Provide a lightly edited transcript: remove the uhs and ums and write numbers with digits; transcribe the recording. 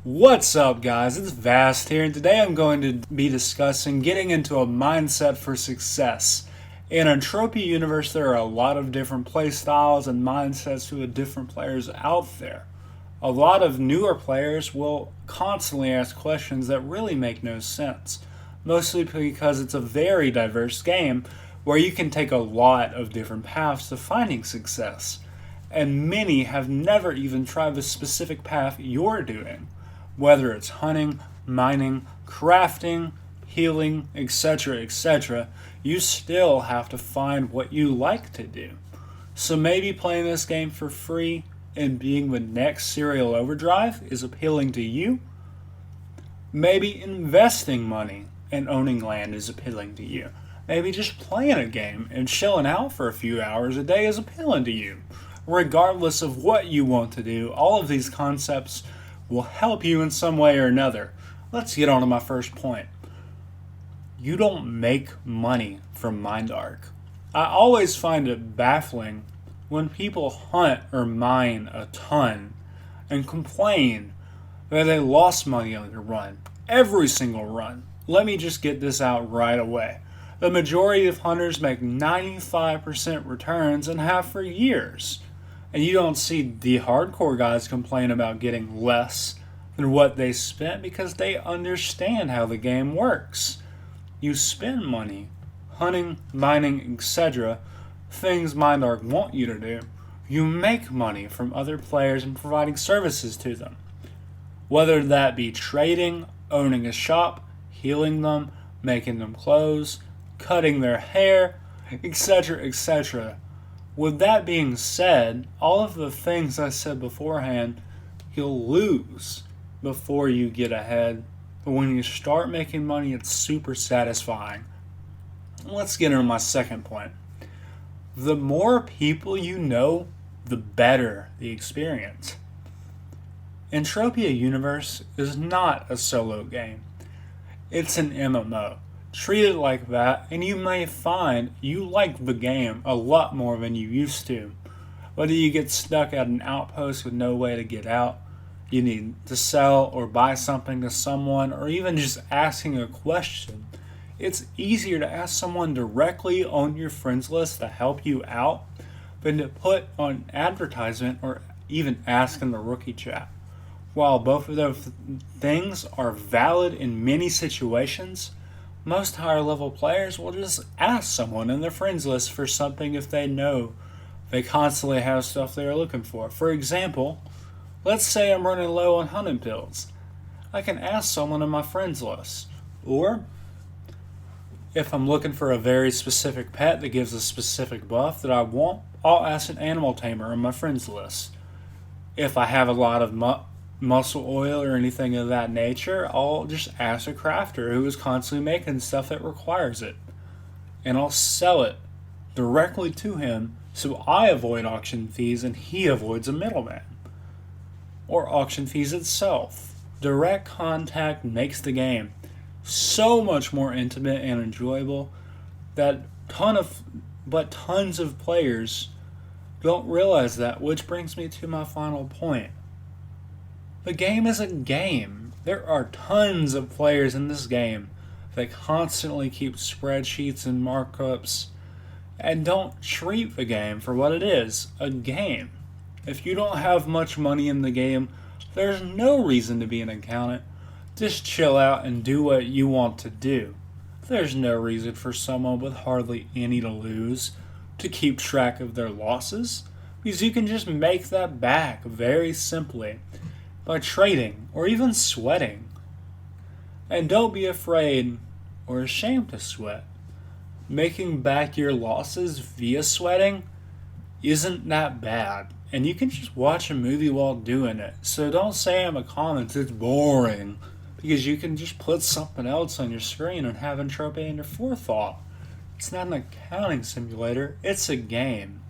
What's up, guys? It's Vast here, and today I'm going to be discussing getting into a mindset for success. In Entropia universe, there are a lot of different playstyles and mindsets to the different players out there. A lot of newer players will constantly ask questions that really make no sense, mostly because it's a very diverse game where you can take a lot of different paths to finding success, and many have never even tried the specific path you're doing. Whether it's hunting, mining, crafting, healing, etc., you still have to find what you like to do. So maybe playing this game for free and being the next CerealOverdrive is appealing to you. Maybe investing money and owning land is appealing to you. Maybe just playing a game and chilling out for a few hours a day is appealing to you. Regardless of what you want to do, all of these concepts will help you in some way or another. Let's get on to my first point. You don't make money from MindArk. I always find it baffling when people hunt or mine a ton and complain that they lost money on their run. Every single run. Let me just get this out right away. The majority of hunters make 95% returns and have for years. And you don't see the hardcore guys complain about getting less than what they spent because they understand how the game works. You spend money hunting, mining, etc., things MindArk want you to do. You make money from other players and providing services to them. Whether that be trading, owning a shop, healing them, making them clothes, cutting their hair, etc. With that being said, all of the things I said beforehand, you'll lose before you get ahead. But when you start making money, it's super satisfying. Let's get into my second point. The more people you know, the better the experience. Entropia Universe is not a solo game. It's an MMO. Treat it like that, and you may find you like the game a lot more than you used to. Whether you get stuck at an outpost with no way to get out, you need to sell or buy something to someone, or even just asking a question, it's easier to ask someone directly on your friends list to help you out than to put on advertisement or even ask in the rookie chat. While both of those things are valid in many situations, most higher level players will just ask someone in their friends list for something if they know they constantly have stuff they're looking for. For example, let's say I'm running low on hunting pills. I can ask someone in my friends list. Or, if I'm looking for a very specific pet that gives a specific buff that I want, I'll ask an animal tamer in my friends list. If I have a lot of muscle oil or anything of that nature, I'll just ask a crafter who is constantly making stuff that requires it. And I'll sell it directly to him so I avoid auction fees and he avoids a middleman. Or auction fees itself. Direct contact makes the game so much more intimate and enjoyable that tons of players don't realize that, which brings me to my final point. The game is a game. There are tons of players in this game that constantly keep spreadsheets and markups and don't treat the game for what it is, a game. If you don't have much money in the game, there's no reason to be an accountant. Just chill out and do what you want to do. There's no reason for someone with hardly any to lose to keep track of their losses, because you can just make that back very simply by trading or even sweating. And don't be afraid or ashamed to sweat. Making back your losses via sweating isn't that bad, and you can just watch a movie while doing it. So don't say in the comments it's boring, because you can just put something else on your screen and have Entropia in your forethought. It's not an accounting simulator, it's a game.